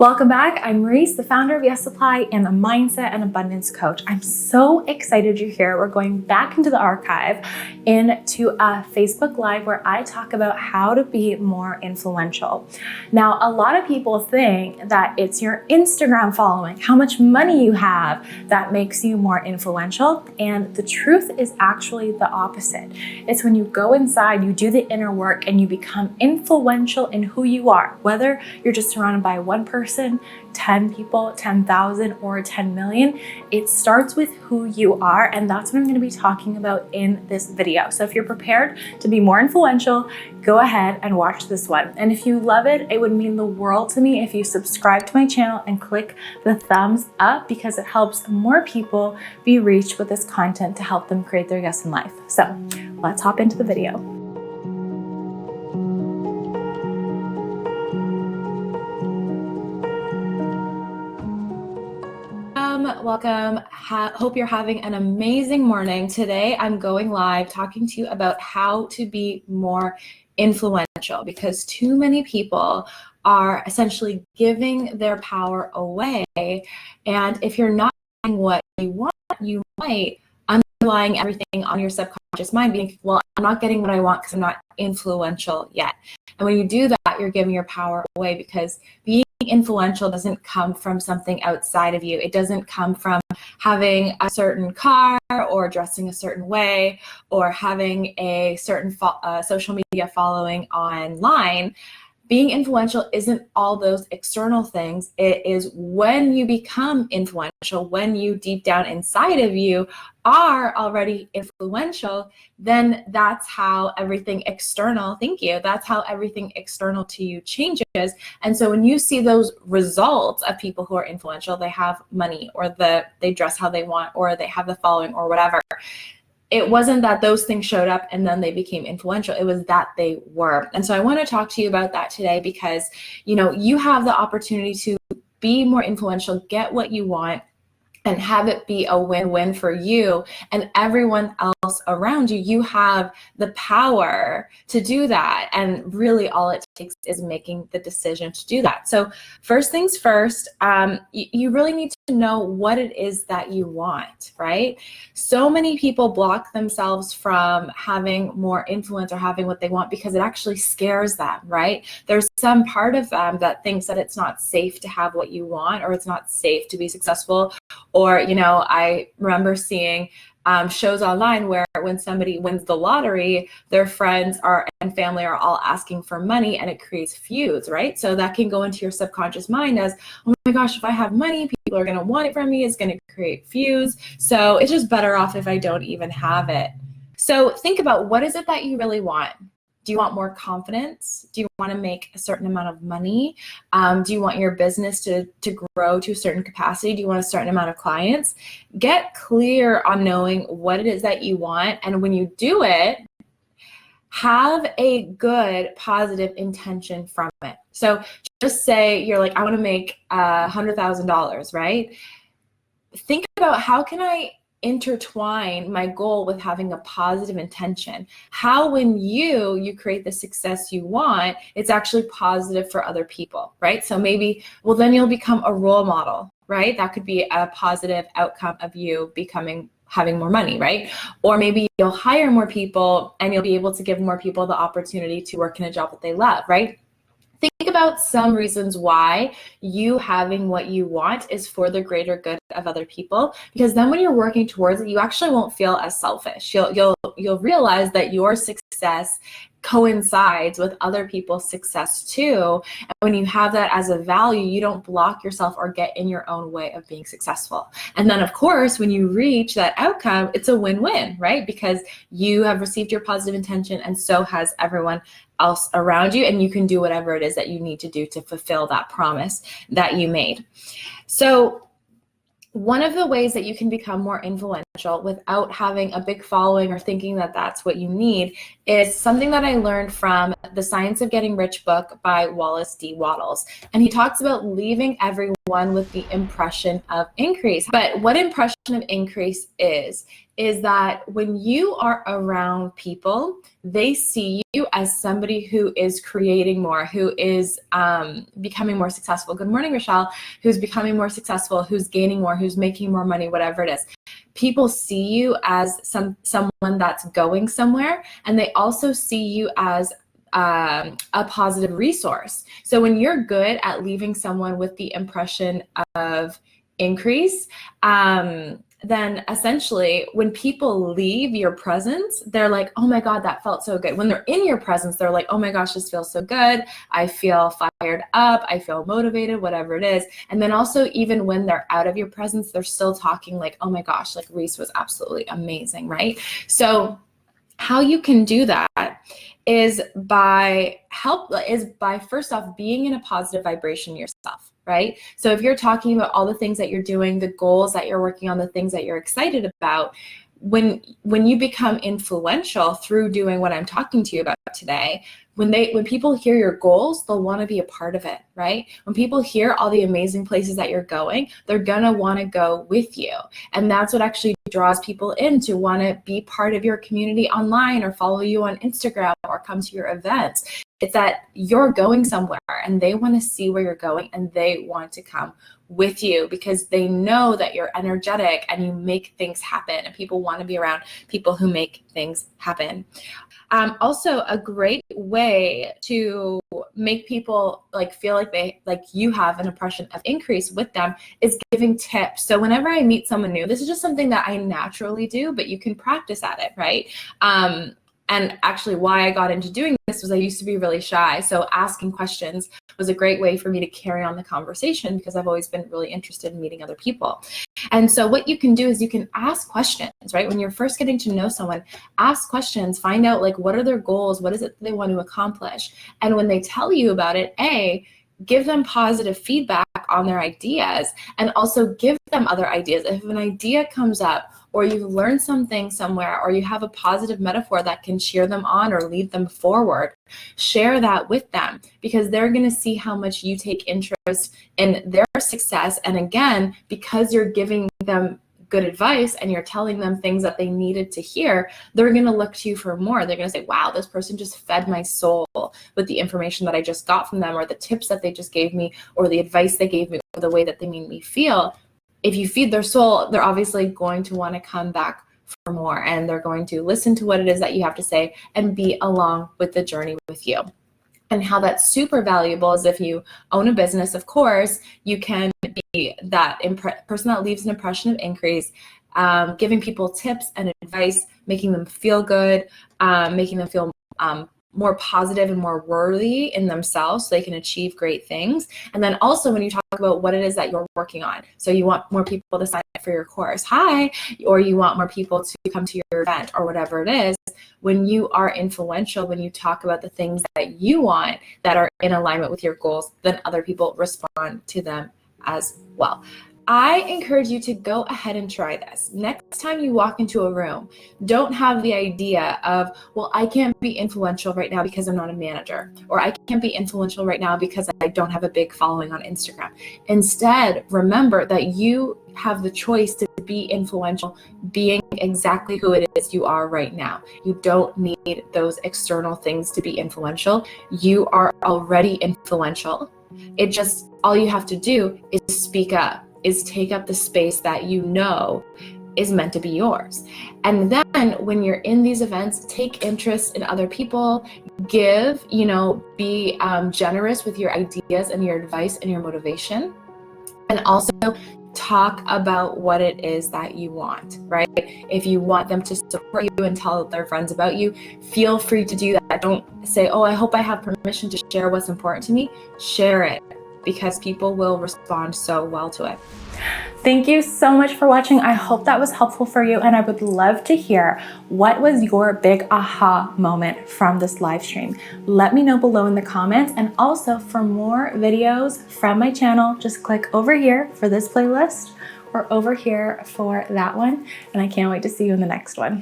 Welcome back. I'm Reese, the founder of Yes Supply and a mindset and abundance coach. I'm so excited you're here. We're going back into the archive into a Facebook Live where I talk about how to be more influential. Now, a lot of people think that it's your Instagram following, how much money you have, that makes you more influential. And the truth is actually the opposite. It's when you go inside, you do the inner work, and you become influential in who you are, whether you're just surrounded by one person, 10 people, 10,000, or 10 million. It starts with who you are, and that's what I'm going to be talking about in this video. So if you're prepared to be more influential, go ahead and watch this one. And if you love it, it would mean the world to me if you subscribe to my channel and click the thumbs up, because it helps more people be reached with this content to help them create their yes in life. So let's hop into the video. Welcome. Hope you're having an amazing morning. Today, I'm going live talking to you about how to be more influential, because too many people are essentially giving their power away. And if you're not getting what you want, you might underlying everything on your subconscious mind being, well, I'm not getting what I want because I'm not influential yet. And when you do that, you're giving your power away, because being influential doesn't come from something outside of you. It doesn't come from having a certain car or dressing a certain way or having a certain social media following online. Being influential isn't all those external things. It is when you become influential, when you deep down inside of you are already influential, then that's how everything external, that's how everything external to you changes. And so when you see those results of people who are influential, they have money, or they dress how they want, or they have the following, or whatever. It wasn't that those things showed up and then they became influential. It was that they were. And so I want to talk to you about that today, because, you have the opportunity to be more influential, get what you want, and have it be a win-win for you and everyone else around you. You have the power to do that. And really all it takes is making the decision to do that. So first things first, you really need to know what it is that you want, right? So many people block themselves from having more influence or having what they want because it actually scares them, right? There's some part of them that thinks that it's not safe to have what you want, or it's not safe to be successful. Or, I remember seeing shows online where when somebody wins the lottery, their friends and family are all asking for money, and it creates feuds, right? So that can go into your subconscious mind as, oh my gosh, if I have money, people are going to want it from me. It's going to create feuds. So it's just better off if I don't even have it. So think about, what is it that you really want? Do you want more confidence? Do you want to make a certain amount of money? Do you want your business to grow to a certain capacity? Do you want a certain amount of clients? Get clear on knowing what it is that you want. And when you do it, have a good, positive intention from it. So just say you're like, I want to make $100,000, right? Think about, how can I intertwine my goal with having a positive intention? How, when you create the success you want, it's actually positive for other people, right? So maybe, well, then you'll become a role model, right? That could be a positive outcome of you having more money, right? Or maybe you'll hire more people and you'll be able to give more people the opportunity to work in a job that they love, right? Think about some reasons why you having what you want is for the greater good of other people, because then when you're working towards it, you actually won't feel as selfish. You'll realize that your success coincides with other people's success too. And when you have that as a value, you don't block yourself or get in your own way of being successful. And then of course, when you reach that outcome, it's a win-win, right? Because you have received your positive intention, and so has everyone else around you, and you can do whatever it is that you need to do to fulfill that promise that you made. So one of the ways that you can become more influential without having a big following or thinking that that's what you need is something that I learned from the Science of Getting Rich book by Wallace D. Wattles. And he talks about leaving everyone with the impression of increase. But what impression of increase is that when you are around people, they see you as somebody who is creating more, who is becoming more successful. Good morning, Rochelle. Who's becoming more successful, who's gaining more, who's making more money, whatever it is. People see you as someone that's going somewhere, and they also see you as a positive resource. So when you're good at leaving someone with the impression of increase, then essentially when people leave your presence, they're like, oh my God, that felt so good. When they're in your presence, they're like, oh my gosh, this feels so good. I feel fired up. I feel motivated, whatever it is. And then also even when they're out of your presence, they're still talking like, oh my gosh, like Reese was absolutely amazing, right? So how you can do that is by first off being in a positive vibration yourself, right? So if you're talking about all the things that you're doing, the goals that you're working on, the things that you're excited about, when you become influential through doing what I'm talking to you about today, when people hear your goals, they'll want to be a part of it, right? When people hear all the amazing places that you're going, they're gonna want to go with you. And that's what actually draws people in to want to be part of your community online or follow you on Instagram or come to your events. It's that you're going somewhere and they want to see where you're going and they want to come with you because they know that you're energetic and you make things happen, and people want to be around people who make things happen. Also, a great way to make people feel like you have an impression of increase with them is giving tips. So whenever I meet someone new, this is just something that I naturally do, but you can practice at it, right? And actually why I got into doing this was I used to be really shy. So asking questions was a great way for me to carry on the conversation because I've always been really interested in meeting other people. And so what you can do is you can ask questions, right? When you're first getting to know someone, ask questions, find out what are their goals? What is it they want to accomplish? And when they tell you about it, give them positive feedback on their ideas and also give them other ideas. If an idea comes up or you've learned something somewhere or you have a positive metaphor that can cheer them on or lead them forward, share that with them because they're going to see how much you take interest in their success. And again, because you're giving them good advice and you're telling them things that they needed to hear, they're going to look to you for more. They're going to say, wow, this person just fed my soul with the information that I just got from them or the tips that they just gave me or the advice they gave me or the way that they made me feel. If you feed their soul, they're obviously going to want to come back for more and they're going to listen to what it is that you have to say and be along with the journey with you. And how that's super valuable is if you own a business, of course, you can be that person that leaves an impression of increase, giving people tips and advice, making them feel good, making them feel more positive and more worthy in themselves so they can achieve great things. And then also when you talk about what it is that you're working on, so you want more people to sign up for your course, or you want more people to come to your event or whatever it is, when you are influential, when you talk about the things that you want that are in alignment with your goals, then other people respond to them as well. I encourage you to go ahead and try this. Next time you walk into a room, don't have the idea of, well, I can't be influential right now because I'm not a manager, or I can't be influential right now because I don't have a big following on Instagram. Instead, remember that you have the choice to be influential, being exactly who it is you are right now. You don't need those external things to be influential. You are already influential. All you have to do is speak up, is take up the space that you know is meant to be yours. And then when you're in these events, take interest in other people, be generous with your ideas and your advice and your motivation, and also talk about what it is that you want, right? If you want them to support you and tell their friends about you, feel free to do that. Don't say, oh, I hope I have permission to share what's important to me. Share it, because people will respond so well to it. Thank you so much for watching. I hope that was helpful for you, and I would love to hear what was your big aha moment from this live stream. Let me know below in the comments, and also for more videos from my channel, just click over here for this playlist or over here for that one. And I can't wait to see you in the next one.